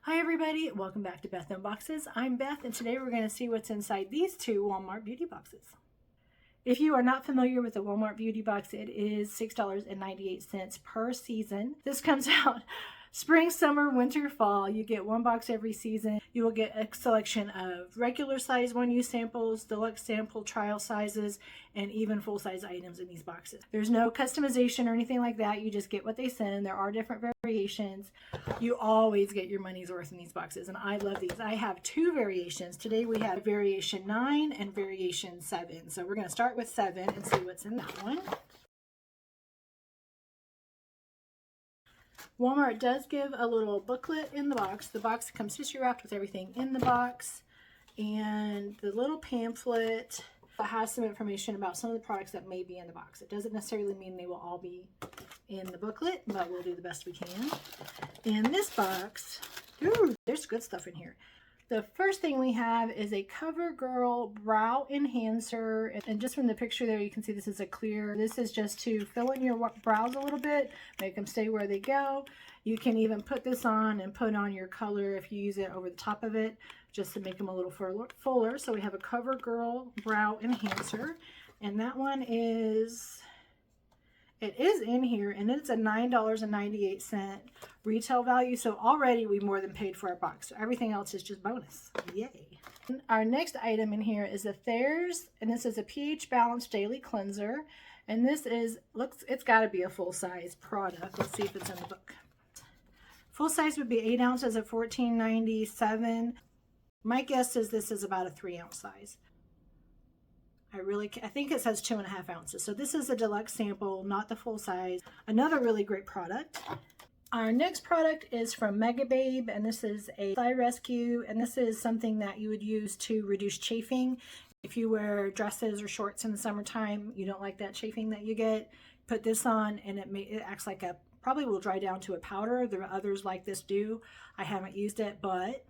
Hi everybody, welcome back to Beth Unboxes. I'm Beth and today we're going to see what's inside these two Walmart beauty boxes. If you are not familiar with the Walmart beauty box, it is $6.98 per season. This comes out spring, summer, winter, fall. You get one box every season. You will get a selection of regular size one-use samples, deluxe sample trial sizes, and even full-size items in these boxes. There's no customization or anything like that. You just get what they send. There are different variations. You always get your money's worth in these boxes, and I love these. I have two variations. Today we have variation 9 and variation 7. So we're going to start with 7 and see what's in that one. Walmart does give a little booklet in the box. The box comes tissue wrapped with everything in the box, and the little pamphlet has some information about some of the products that may be in the box. It doesn't necessarily mean they will all be in the booklet, but we'll do the best we can. In this box, ooh, there's good stuff in here. The first thing we have is a CoverGirl Brow Enhancer, and just from the picture there you can see this is a clear. This is just to fill in your brows a little bit, make them stay where they go. You can even put this on and put on your color if you use it over the top of it, just to make them a little fuller. So we have a CoverGirl Brow Enhancer, and that one is... It is in here, and it's a $9.98 retail value, so already we more than paid for our box. So everything else is just bonus. Yay. Our next item in here is the Thayers, and this is a pH Balanced Daily Cleanser, and this is, it's got to be a full-size product. Let's see if it's in the book. Full size would be 8 ounces at $14.97. My guess is this is about a 3-ounce size. I think it says 2.5 ounces. So this is a deluxe sample, not the full size. Another really great product. Our next product is from Megababe, and this is a thigh rescue, and this is something that you would use to reduce chafing. If you wear dresses or shorts in the summertime, you don't like that chafing that you get, put this on and it acts like probably will dry down to a powder. There are others like this do. I haven't used it, but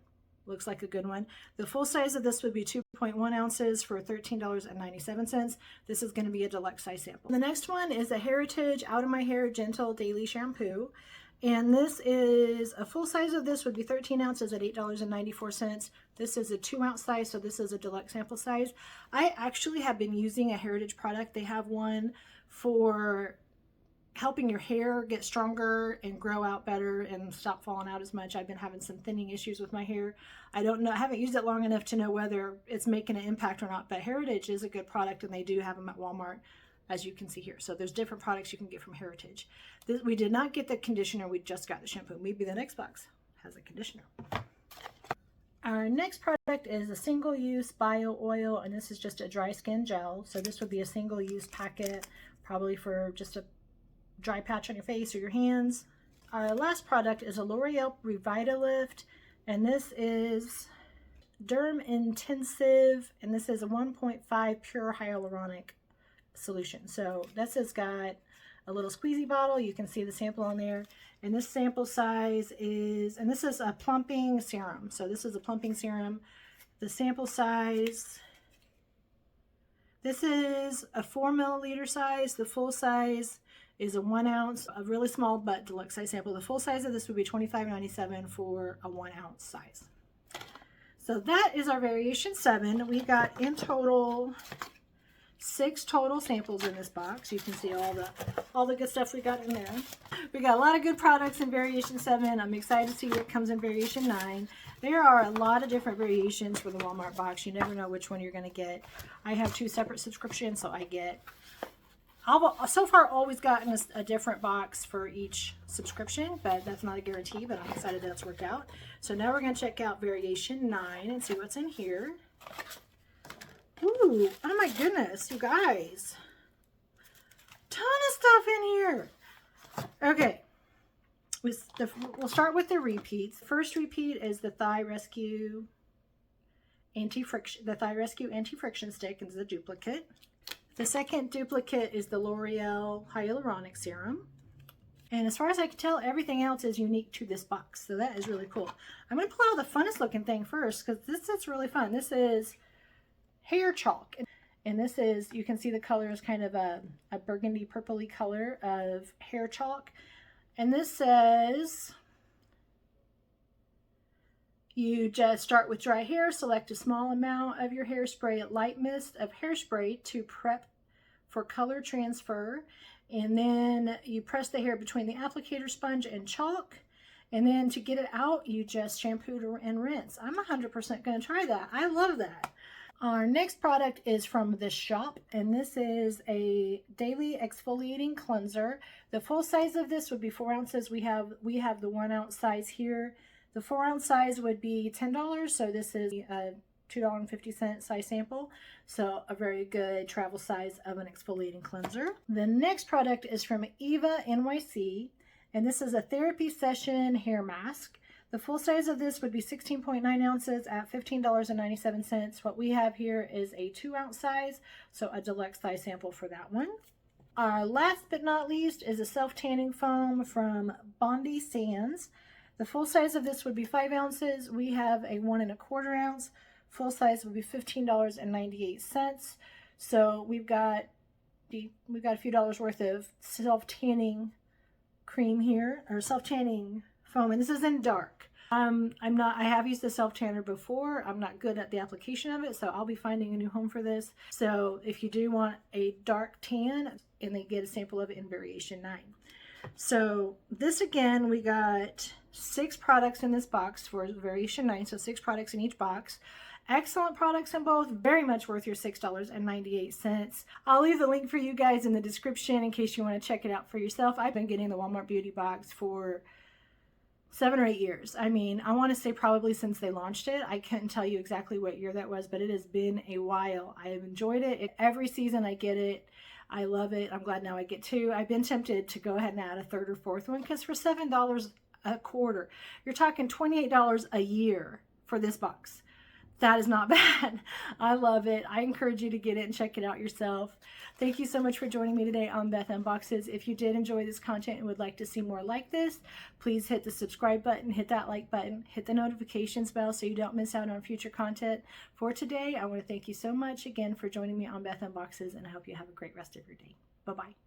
looks like a good one. The full size of this would be 2.1 ounces for $13.97. This is going to be a deluxe size sample. The next one is a Heritage Out of My Hair Gentle Daily Shampoo. And this is a full size of this would be 13 ounces at $8.94. This is a 2-ounce size, so this is a deluxe sample size. I actually have been using a Heritage product. They have one for helping your hair get stronger and grow out better and stop falling out as much. I've been having some thinning issues with my hair. I don't know, I haven't used it long enough to know whether it's making an impact or not, but Heritage is a good product, and they do have them at Walmart, as you can see here. So there's different products you can get from Heritage. We did not get the conditioner, we just got the shampoo. Maybe the next box has a conditioner. Our next product is a single-use bio oil, and this is just a dry skin gel. So this would be a single-use packet, probably for just a dry patch on your face or your hands. Our last product is a L'Oreal Revitalift, and this is Derm Intensive, and this is a 1.5 pure hyaluronic solution. So this has got a little squeezy bottle. You can see the sample on there, and this sample size is, and this is a plumping serum. So this is a plumping serum. The sample size, this is a 4 milliliter size. The full size is a 1 ounce, a really small but deluxe size sample. The full size of this would be $25.97 for a 1 ounce size. So that is our variation 7. We got in total 6 total samples in this box. You can see all the good stuff we got in there. We got a lot of good products in variation 7. I'm excited to see what comes in variation 9. There are a lot of different variations for the Walmart box. You never know which one you're going to get. I have 2 separate subscriptions, so I've so far always gotten a different box for each subscription, but that's not a guarantee, but I'm excited that's worked out. So now we're going to check out variation 9 and see what's in here. Ooh, oh my goodness, you guys. Ton of stuff in here. Okay, we'll start with the repeats. First repeat is the Thigh Rescue Anti-Friction Stick, and it's a duplicate. The second duplicate is the L'Oreal Hyaluronic Serum. And as far as I can tell, everything else is unique to this box. So that is really cool. I'm going to pull out the funnest looking thing first, because this is really fun. This is hair chalk. And this is, you can see the color is kind of a burgundy purpley color of hair chalk. And this says You just start with dry hair, select a small amount of your hairspray, a light mist of hairspray to prep for color transfer, and then you press the hair between the applicator sponge and chalk, and then to get it out you just shampoo and rinse. I'm 100% going to try that. I love that. Our next product is from The Shop, and this is a daily exfoliating cleanser. The full size of this would be 4 ounces. We have the 1 ounce size here. The 4 ounce size would be $10, so this is a $2.50 size sample, so a very good travel size of an exfoliating cleanser. The next product is from Eva NYC, and this is a therapy session hair mask. The full size of this would be 16.9 ounces at $15.97. What we have here is a 2 ounce size, so a deluxe size sample for that one. Our last but not least is a self-tanning foam from Bondi Sands. The full size of this would be 5 ounces. We have a 1 1/4 ounce. Full size would be $15.98. So we've got a few dollars worth of self-tanning cream here, or self-tanning foam, and this is in dark. I have used the self tanner before. I'm not good at the application of it, so I'll be finding a new home for this. So if you do want a dark tan, and they get a sample of it in variation 9. So this, again, we got 6 products in this box for variation 9, so 6 products in each box. Excellent products in both, very much worth your $6.98. I'll leave the link for you guys in the description in case you want to check it out for yourself. I've been getting the Walmart Beauty Box for 7 or 8 years. I mean, I want to say probably since they launched it. I couldn't tell you exactly what year that was, but it has been a while. I have enjoyed it. Every season I get it. I love it. I'm glad now I get 2. I've been tempted to go ahead and add a 3rd or 4th one, because for $7 a quarter, you're talking $28 a year for this box. That is not bad. I love it. I encourage you to get it and check it out yourself. Thank you so much for joining me today on Beth Unboxes. If you did enjoy this content and would like to see more like this, please hit the subscribe button, hit that like button, hit the notifications bell so you don't miss out on future content. For today, I want to thank you so much again for joining me on Beth Unboxes, and I hope you have a great rest of your day. Bye-bye.